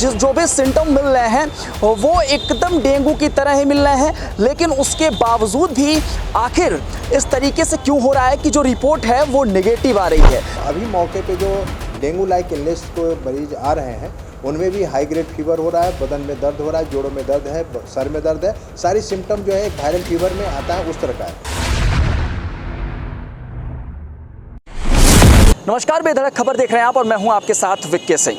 जो भी सिम्टम मिल रहे हैं वो एकदम डेंगू की तरह ही मिल रहे हैं, लेकिन उसके बावजूद भी आखिर इस तरीके से क्यों हो रहा है कि जो रिपोर्ट है वो नेगेटिव आ रही है। अभी मौके पे जो डेंगू लाइक इलनेस को मरीज आ रहे हैं उनमें भी हाई ग्रेड फीवर हो रहा है, बदन में दर्द हो रहा है, जोड़ों में दर्द है, सर में दर्द है। सारी सिम्टम जो है एक वायरल फीवर में आता है उस तरह का है। नमस्कार, बेधड़क खबर देख रहे हैं आप और मैं हूं आपके साथ विक्की सिंह।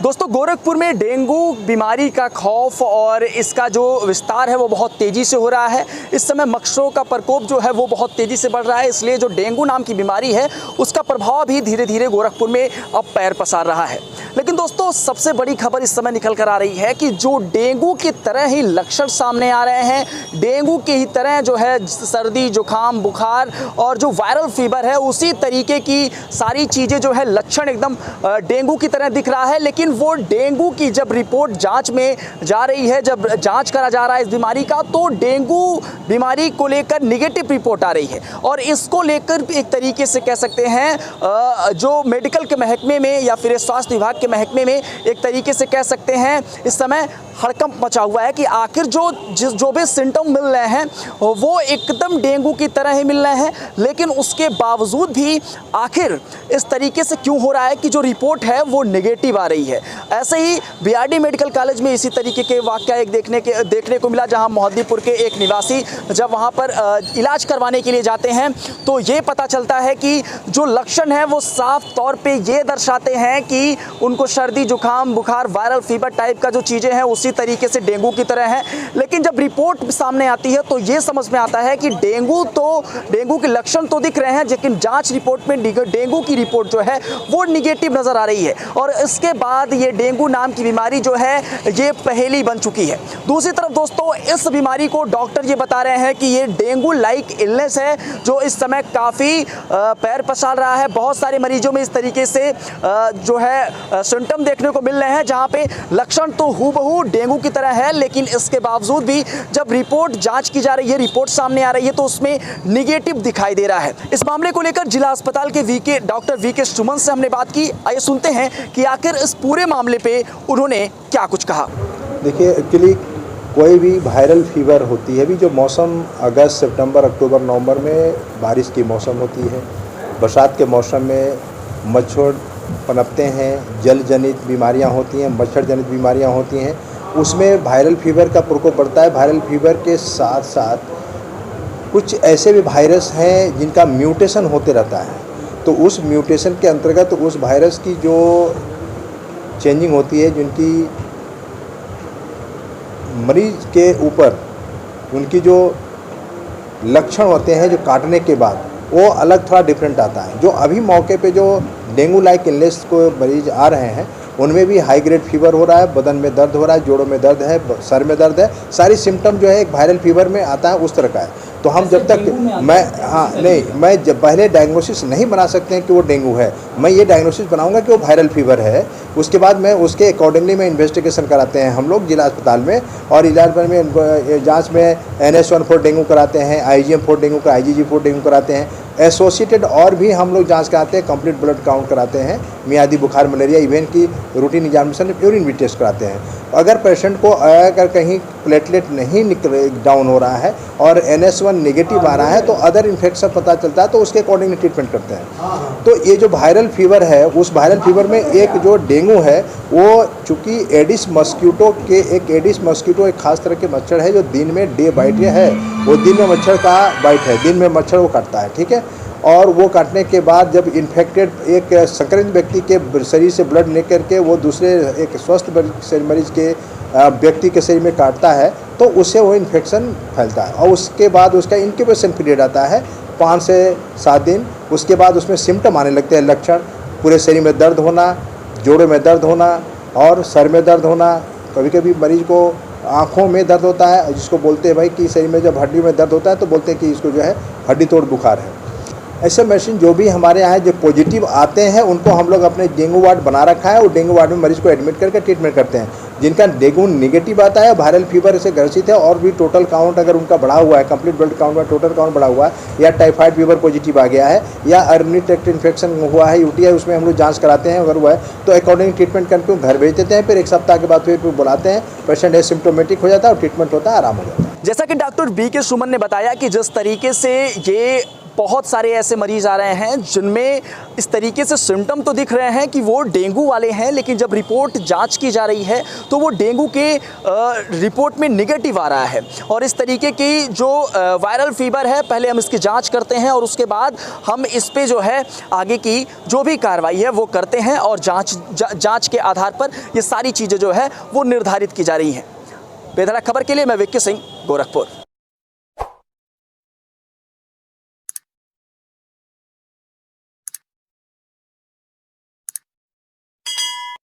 दोस्तों, गोरखपुर में डेंगू बीमारी का खौफ और इसका जो विस्तार है वो बहुत तेज़ी से हो रहा है। इस समय मच्छरों का प्रकोप जो है वो बहुत तेज़ी से बढ़ रहा है, इसलिए जो डेंगू नाम की बीमारी है उसका प्रभाव भी धीरे धीरे गोरखपुर में अब पैर पसार रहा है। लेकिन दोस्तों, सबसे बड़ी खबर इस समय निकल कर आ रही है कि जो डेंगू की तरह ही लक्षण सामने आ रहे हैं, डेंगू की ही तरह जो है सर्दी, जुकाम, बुखार और जो वायरल फीवर है उसी तरीके की सारी चीज़ें जो है लक्षण एकदम डेंगू की तरह दिख रहा है। लेकिन वो डेंगू की जब रिपोर्ट जांच में जा रही है, जब जांच करा जा रहा है इस बीमारी का, तो डेंगू बीमारी को लेकर निगेटिव रिपोर्ट आ रही है। और इसको लेकर एक तरीके से कह सकते हैं जो मेडिकल के महकमे में या फिर स्वास्थ्य विभाग के महकमे में एक तरीके से कह सकते हैं इस समय हड़कंप मचा हुआ है कि आखिर जो भी सिम्टम मिल रहे हैं वो एकदम डेंगू की तरह ही मिल रहे हैं, लेकिन उसके बावजूद भी आखिर इस तरीके से क्यों हो रहा है कि जो रिपोर्ट है वो नेगेटिव आ रही है। ऐसे ही बीआरडी मेडिकल कॉलेज में इसी तरीके के वाकया एक देखने को मिला, जहां मोहद्दीपुर के एक निवासी जब वहां पर इलाज करवाने के लिए जाते हैं तो ये पता चलता है कि जो लक्षण है वो साफ तौर पे ये दर्शाते हैं कि उनको सर्दी, जुकाम, बुखार, वायरल फीवर टाइप का जो चीज़ें हैं उसी तरीके से डेंगू की तरह है। लेकिन जब रिपोर्ट सामने आती है तो ये समझ में आता है कि डेंगू के लक्षण तो दिख रहे हैं, लेकिन जांच रिपोर्ट में डेंगू की रिपोर्ट जो है वो निगेटिव नज़र आ रही है। और इसके बाद ये डेंगू नाम की बीमारी जो है ये पहेली बन चुकी है। दूसरी तरफ दोस्तों, इस बीमारी को डॉक्टर ये बता रहे हैं कि ये डेंगू लाइक इलनेस है जो इस समय काफ़ी पैर पसार रहा है। बहुत सारे मरीजों में इस तरीके से जो है सिम्टम देखने को मिल रहे हैं, जहाँ पे लक्षण तो हूबहू डेंगू की तरह है, लेकिन इसके बावजूद भी जब रिपोर्ट जांच की जा रही है, रिपोर्ट सामने आ रही है तो उसमें निगेटिव दिखाई दे रहा है। इस मामले को लेकर जिला अस्पताल के डॉक्टर वीके सुमन से हमने बात की। आइए सुनते हैं कि आखिर इस पूरे मामले पे उन्होंने क्या कुछ कहा। देखिए, एक्चुअली कोई भी वायरल फीवर होती है, अभी जो मौसम अगस्त, सितंबर, अक्टूबर, नवंबर में बारिश की मौसम होती है, बरसात के मौसम में मच्छर पनपते हैं, जल जनित बीमारियां होती हैं, मच्छर जनित बीमारियां होती हैं, उसमें वायरल फीवर का प्रकोप बढ़ता है। वायरल फीवर के साथ साथ कुछ ऐसे भी वायरस हैं जिनका म्यूटेशन होते रहता है, तो उस म्यूटेशन के अंतर्गत उस वायरस की जो चेंजिंग होती है, जिनकी मरीज के ऊपर उनकी जो लक्षण होते हैं जो काटने के बाद वो अलग थोड़ा डिफरेंट आता है। जो अभी मौके पे जो डेंगू लाइक इलनेस को मरीज आ रहे हैं उनमें भी हाई ग्रेड फीवर हो रहा है, बदन में दर्द हो रहा है, जोड़ों में दर्द है, सर में दर्द है। सारी सिम्टम जो है एक वायरल फीवर में आता है उस तरह का है। तो हम जब तक मैं जब पहले डायग्नोसिस नहीं बना सकते हैं कि वो डेंगू है, मैं ये डायग्नोसिस बनाऊंगा कि वो वायरल फीवर है। उसके बाद मैं उसके अकॉर्डिंगली मैं इन्वेस्टिगेशन कराते हैं हम लोग जिला अस्पताल में, और इलाज में जांच में NH1 फॉर डेंगू कराते हैं, IgM फॉर डेंगू का, IgG फॉर डेंगू कराते हैं, एसोसिएटेड और भी हम लोग जांच कराते हैं, कंप्लीट ब्लड काउंट कराते हैं, मियादी बुखार, मलेरिया, इवन की रूटीन एग्जामिनेशन, यूरिन भी टेस्ट कराते हैं। अगर पेशेंट को अगर कहीं प्लेटलेट नहीं डाउन हो रहा है और NH1 नेगेटिव आ रहा है तो अदर इन्फेक्शन पता चलता है, तो उसके अकॉर्डिंगली ट्रीटमेंट करते हैं। तो ये जो वायरल फीवर है, उस वायरल फीवर में एक जो डेंगू है वो चूँकि एडिस मस्क्यूटो एक खास तरह के मच्छर है जो दिन में डे बाइट है, वो दिन में मच्छर का बाइट है, दिन में मच्छर वो काटता है, ठीक है। और वो काटने के बाद जब इन्फेक्टेड एक संक्रमित व्यक्ति के शरीर से ब्लड लेकर के वो दूसरे एक स्वस्थ मरीज के व्यक्ति के शरीर में काटता है तो उससे वो इन्फेक्शन फैलता है। और उसके बाद उसका इंक्यूबेशन पीरियड आता है 5 से 7 दिन। उसके बाद उसमें सिम्टम आने लगते हैं, लक्षण, पूरे शरीर में दर्द होना, जोड़ों में दर्द होना और सर में दर्द होना। कभी कभी मरीज को आँखों में दर्द होता है, जिसको बोलते हैं भाई कि शरीर में जब हड्डी में दर्द होता है तो बोलते हैं कि इसको जो है हड्डी तोड़ बुखार है। ऐसे मशीन जो भी हमारे यहाँ जो पॉजिटिव आते हैं उनको हम लोग अपने डेंगू वार्ड बना रखा है और डेंगू वार्ड में मरीज को एडमिट करके ट्रीटमेंट करते हैं। जिनका डेंगू निगेटिव आता है, वायरल फीवर से ग्रसित है और भी टोटल काउंट अगर उनका बढ़ा हुआ है, कंप्लीट ब्लड काउंट में टोटल काउंट बढ़ा हुआ है, या टाइफाइड फीवर पॉजिटिव आ गया है, या यूरिनरी ट्रैक्ट इन्फेक्शन हुआ है, यूटीआई, उसमें हम लोग जांच कराते हैं। अगर हुआ है तो अकॉर्डिंग ट्रीटमेंट करके घर भेज देते हैं। फिर 1 सप्ताह के बाद फिर बुलाते हैं, पेशेंट एसिम्प्टोमेटिक हो जाता है और ट्रीटमेंट होता है, आराम हो जाता है। जैसा कि डॉक्टर बी के सुमन ने बताया कि जिस तरीके से ये बहुत सारे ऐसे मरीज आ रहे हैं जिनमें इस तरीके से सिम्टम तो दिख रहे हैं कि वो डेंगू वाले हैं, लेकिन जब रिपोर्ट जांच की जा रही है तो वो डेंगू के रिपोर्ट में निगेटिव आ रहा है। और इस तरीके की जो वायरल फीवर है, पहले हम इसकी जांच करते हैं और उसके बाद हम इस पे जो है आगे की जो भी कार्रवाई है वो करते हैं और जांच के आधार पर ये सारी चीज़ें जो है वो निर्धारित की जा रही हैं। बेधड़क खबर के लिए मैं विक्की सिंह, गोरखपुर।